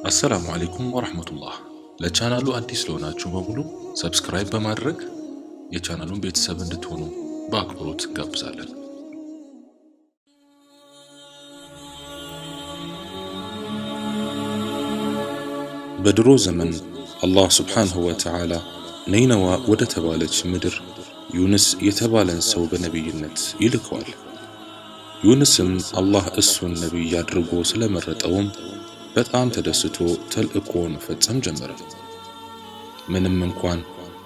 አሰላሙ አለይኩም ወራህመቱላህ። ለቻናሉ አዲስ ለሆናችሁ በሙሉ ሰብስክራይብ በማድረግ የቻናሉን ቤተሰብ እንድትሆኑ በአክብሮት እንጋብዛለን። በድሮ ዘመን አላህ ሱብሓነሁ ወተዓላ ነይነዋ ወደ ተባለች ምድር ዩንስ የተባለን ሰው በነቢይነት ይልከዋል። ዩንስም አላህ እሱን ነቢይ አድርጎ ስለመረጠውም በጣም ተደስቶ ተልእኮውን መፈጸም ጀመረ። ምንም እንኳን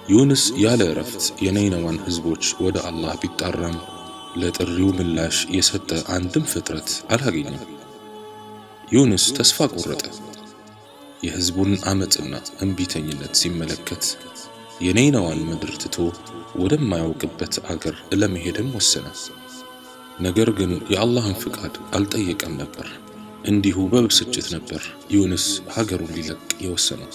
ዩንስ ያለ እረፍት የነይነዋን ህዝቦች ወደ አላህ ቢጣራም ለጥሪው ምላሽ የሰጠ አንድም ፍጥረት አላገኘም። ዩንስ ተስፋ ቆረጠ። የህዝቡን አመጽና እንቢተኝነት ሲመለከት የነይነዋን ምድር ትቶ ወደማያውቅበት አገር ለመሄድም ወሰነ። ነገር ግን የአላህን ፍቃድ አልጠየቀም ነበር። እንዲሁ በብስጭት ነበር ዩንስ ሀገሩን ሊለቅ የወሰነው።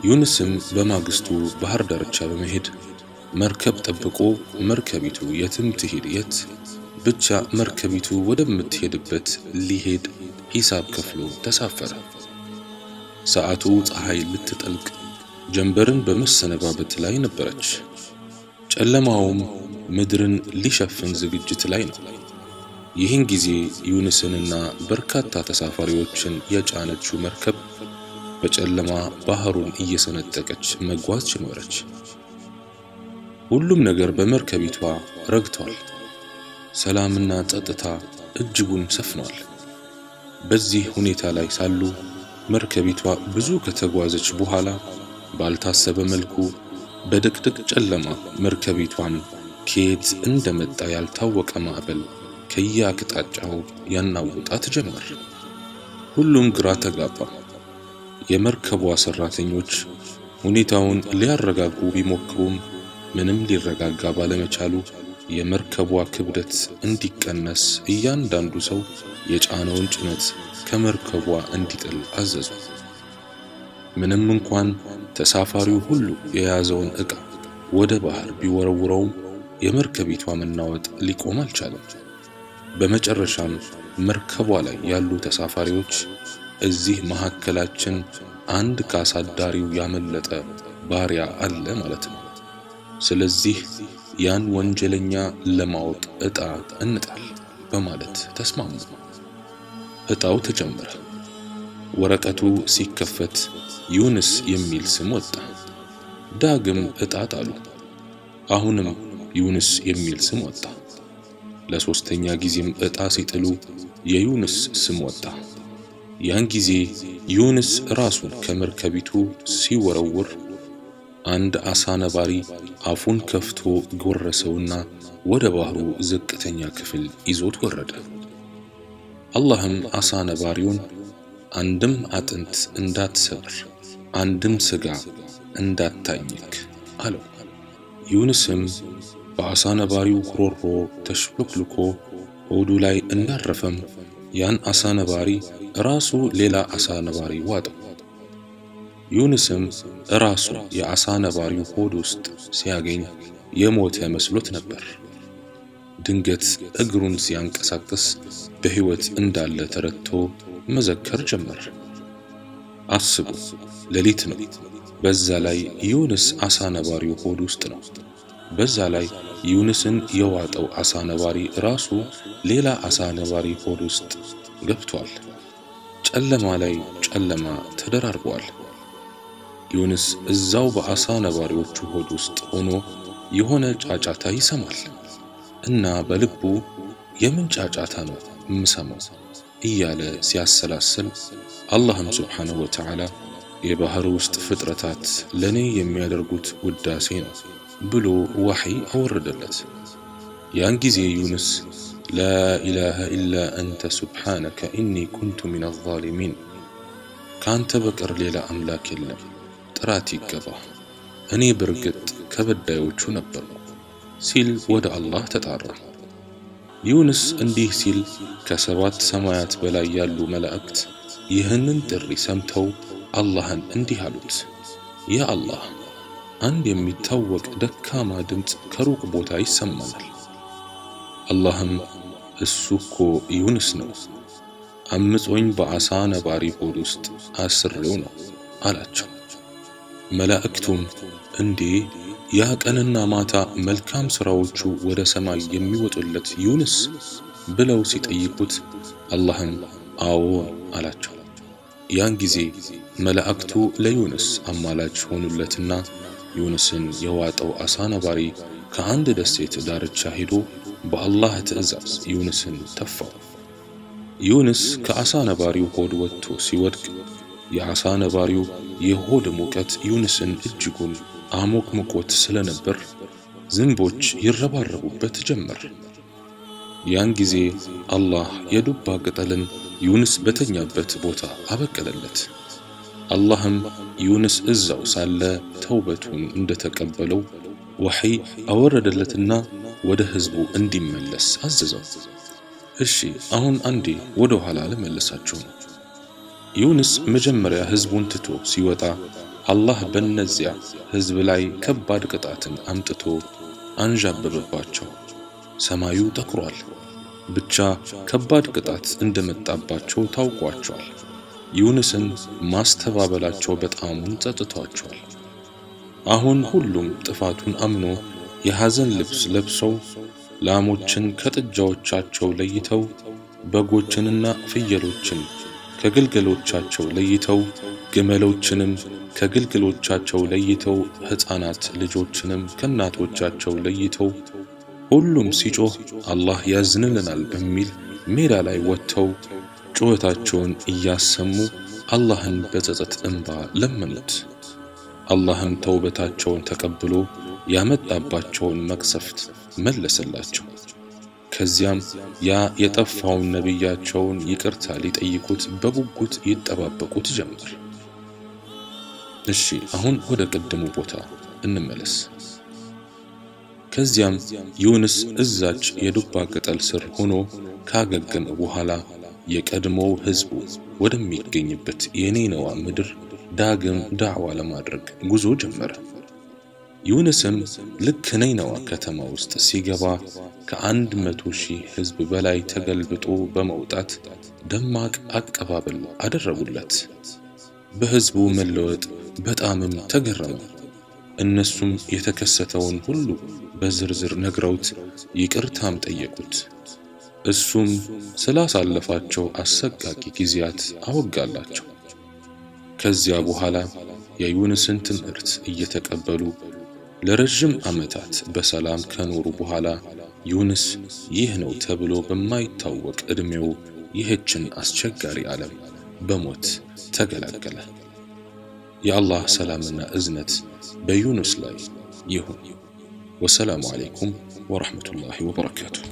ዩንስም በማግስቱ ባህር ዳርቻ በመሄድ መርከብ ጠብቆ መርከቢቱ የትም ትሄድ የት ብቻ መርከቢቱ ወደምትሄድበት ሊሄድ ሂሳብ ከፍሎ ተሳፈረ። ሰዓቱ ፀሐይ ልትጠልቅ ጀንበርን በመሰነባበት ላይ ነበረች። ጨለማውም ምድርን ሊሸፍን ዝግጅት ላይ ነው። ይህን ጊዜ ዩንስንና በርካታ ተሳፋሪዎችን የጫነችው መርከብ በጨለማ ባህሩን እየሰነጠቀች መጓዝ ጀመረች። ሁሉም ነገር በመርከቢቷ ረግቷል። ሰላምና ጸጥታ እጅጉን ሰፍኗል። በዚህ ሁኔታ ላይ ሳሉ መርከቢቷ ብዙ ከተጓዘች በኋላ ባልታሰበ መልኩ በድቅድቅ ጨለማ መርከቢቷን ከየት እንደመጣ ያልታወቀ ማዕበል ከየአቅጣጫው ያናውጣት ጀመር። ሁሉም ግራ ተጋባ። የመርከቧ ሰራተኞች ሁኔታውን ሊያረጋጉ ቢሞክሩም ምንም ሊረጋጋ ባለመቻሉ የመርከቧ ክብደት እንዲቀነስ እያንዳንዱ ሰው የጫነውን ጭነት ከመርከቧ እንዲጥል አዘዙ። ምንም እንኳን ተሳፋሪው ሁሉ የያዘውን ዕቃ ወደ ባህር ቢወረውረውም የመርከቢቷ መናወጥ ሊቆም አልቻለም። በመጨረሻም መርከቧ ላይ ያሉ ተሳፋሪዎች እዚህ መካከላችን አንድ ካሳዳሪው ያመለጠ ባሪያ አለ ማለት ነው፣ ስለዚህ ያን ወንጀለኛ ለማወቅ ዕጣ እንጣል በማለት ተስማሙ። ዕጣው ተጀመረ። ወረቀቱ ሲከፈት ዩንስ የሚል ስም ወጣ። ዳግም ዕጣ ጣሉ። አሁንም ዩንስ የሚል ስም ወጣ። ለሶስተኛ ጊዜም ዕጣ ሲጥሉ የዩንስ ስም ወጣ። ያን ጊዜ ዩንስ ራሱን ከመርከቢቱ ሲወረውር አንድ አሳ ነባሪ አፉን ከፍቶ ጎረሰውና ወደ ባህሩ ዝቅተኛ ክፍል ይዞት ወረደ። አላህም አሳ ነባሪውን አንድም አጥንት እንዳትሰብር፣ አንድም ስጋ እንዳታኝክ አለው። ዩንስም በአሳ ነባሪው ጉሮሮ ተሽሎክልኮ ሆዱ ላይ እንዳረፈም ያን አሳ ነባሪ ራሱ ሌላ አሳ ነባሪ ዋጠው። ዩንስም ራሱ የአሳ ነባሪው ሆድ ውስጥ ሲያገኝ የሞተ መስሎት ነበር። ድንገት እግሩን ሲያንቀሳቅስ በሕይወት እንዳለ ተረድቶ መዘከር ጀመረ። አስቡ፣ ሌሊት ነው። በዛ ላይ ዩንስ አሳ ነባሪው ሆድ ውስጥ ነው። በዛ ላይ ዩንስን የዋጠው አሳ ነባሪ ራሱ ሌላ አሳ ነባሪ ሆድ ውስጥ ገብቷል። ጨለማ ላይ ጨለማ ተደራርቧል። ዩንስ እዛው በአሳ ነባሪዎቹ ሆድ ውስጥ ሆኖ የሆነ ጫጫታ ይሰማል እና በልቡ የምን ጫጫታ ነው የምሰማው እያለ ሲያሰላስል አላህም ሱብሓነሁ ወተዓላ የባህር ውስጥ ፍጥረታት ለኔ የሚያደርጉት ውዳሴ ነው ብሎ ወሕይ አወረደለት። ያን ጊዜ ዩንስ ላኢላሃ ኢላ አንተ ሱብሓነከ ኢኒ ኩንቱ ሚነ ዛሊሚን፣ ካንተ በቀር ሌላ አምላክ የለም፣ ጥራት ይገባ፣ እኔ በርግጥ ከበዳዮቹ ነበርኩ ሲል ወደ አላህ ተጣራ። ዩንስ እንዲህ ሲል ከሰባት ሰማያት በላይ ያሉ መላእክት ይህንን ጥሪ ሰምተው አላህን እንዲህ አሉት፣ ያ አላህ፣ አንድ የሚታወቅ ደካማ ድምፅ ከሩቅ ቦታ ይሰማናል። አላህም እሱ እኮ ዩንስ ነው፣ አምጾኝ በአሳ ነባሪ ሆድ ውስጥ አስሬው ነው አላቸው። መላእክቱም እንዴ ያ ቀንና ማታ መልካም ሥራዎቹ ወደ ሰማይ የሚወጡለት ዩኑስ ብለው ሲጠይቁት አላህም አዎን አላቸው። ያን ጊዜ መላእክቱ ለዩኑስ አማላጅ ሆኑለትና ዩኑስን የዋጠው አሳ ነባሪ ከአንድ ደሴት ዳርቻ ሄዶ በአላህ ትዕዛዝ ዩኑስን ተፋው። ዩኑስ ከአሳ ነባሪው ሆድ ወጥቶ ሲወድቅ የአሳ ነባሪው የሆድ ሙቀት ዩኑስን እጅጉን አሞቅሞቆት ስለነበር ዝንቦች ይረባረቡበት ጀመር። ያን ጊዜ አላህ የዱባ ቅጠልን ዩኑስ በተኛበት ቦታ አበቀለለት። አላህም ዩኑስ እዛው ሳለ ተውበቱን እንደተቀበለው ወሕይ አወረደለትና ወደ ሕዝቡ እንዲመለስ አዘዘው። እሺ አሁን አንዴ ወደ ኋላ ልመልሳችሁ ነው። ዩኑስ መጀመሪያ ሕዝቡን ትቶ ሲወጣ አላህ በእነዚያ ሕዝብ ላይ ከባድ ቅጣትን አምጥቶ አንዣበበባቸው። ሰማዩ ጠቁሯል። ብቻ ከባድ ቅጣት እንደመጣባቸው ታውቋቸዋል። ዩኑስን ማስተባበላቸው በጣሙን ጸጥቷቸዋል። አሁን ሁሉም ጥፋቱን አምኖ የሐዘን ልብስ ለብሰው ላሞችን ከጥጃዎቻቸው ለይተው በጎችንና ፍየሎችን ከግልገሎቻቸው ለይተው ግመሎችንም ከግልገሎቻቸው ለይተው ሕፃናት ልጆችንም ከእናቶቻቸው ለይተው ሁሉም ሲጮህ አላህ ያዝንልናል በሚል ሜዳ ላይ ወጥተው ጩኸታቸውን እያሰሙ አላህን በጸጸት እንባ ለመኑት። አላህም ተውበታቸውን ተቀብሎ ያመጣባቸውን መቅሰፍት መለሰላቸው። ከዚያም ያ የጠፋውን ነቢያቸውን ይቅርታ ሊጠይቁት በጉጉት ይጠባበቁት ጀመር። እሺ አሁን ወደ ቀደሙ ቦታ እንመለስ። ከዚያም ዩኑስ እዛች የዱባ ቅጠል ስር ሆኖ ካገገመ በኋላ የቀድሞው ሕዝቡ ወደሚገኝበት የኒነዋ ምድር ዳግም ዳዕዋ ለማድረግ ጉዞ ጀመረ። ዩኑስም ልክ ኒነዋ ከተማ ውስጥ ሲገባ ከ100,000 ሕዝብ በላይ ተገልብጦ በመውጣት ደማቅ አቀባበል አደረጉለት። በሕዝቡ መለወጥ በጣምም ተገረመ። እነሱም የተከሰተውን ሁሉ በዝርዝር ነግረውት ይቅርታም ጠየቁት። እሱም ስላሳለፋቸው አሰቃቂ ጊዜያት አወጋላቸው። ከዚያ በኋላ የዩኑስን ትምህርት እየተቀበሉ ለረጅም ዓመታት በሰላም ከኖሩ በኋላ ዩኑስ ይህ ነው ተብሎ በማይታወቅ ዕድሜው ይህችን አስቸጋሪ ዓለም በሞት ተገላገለ። የአላህ ሰላምና እዝነት በዩኑስ ላይ ይሁን። ወሰላሙ ዓለይኩም ወረሕመቱላሂ ወበረካቱሁ።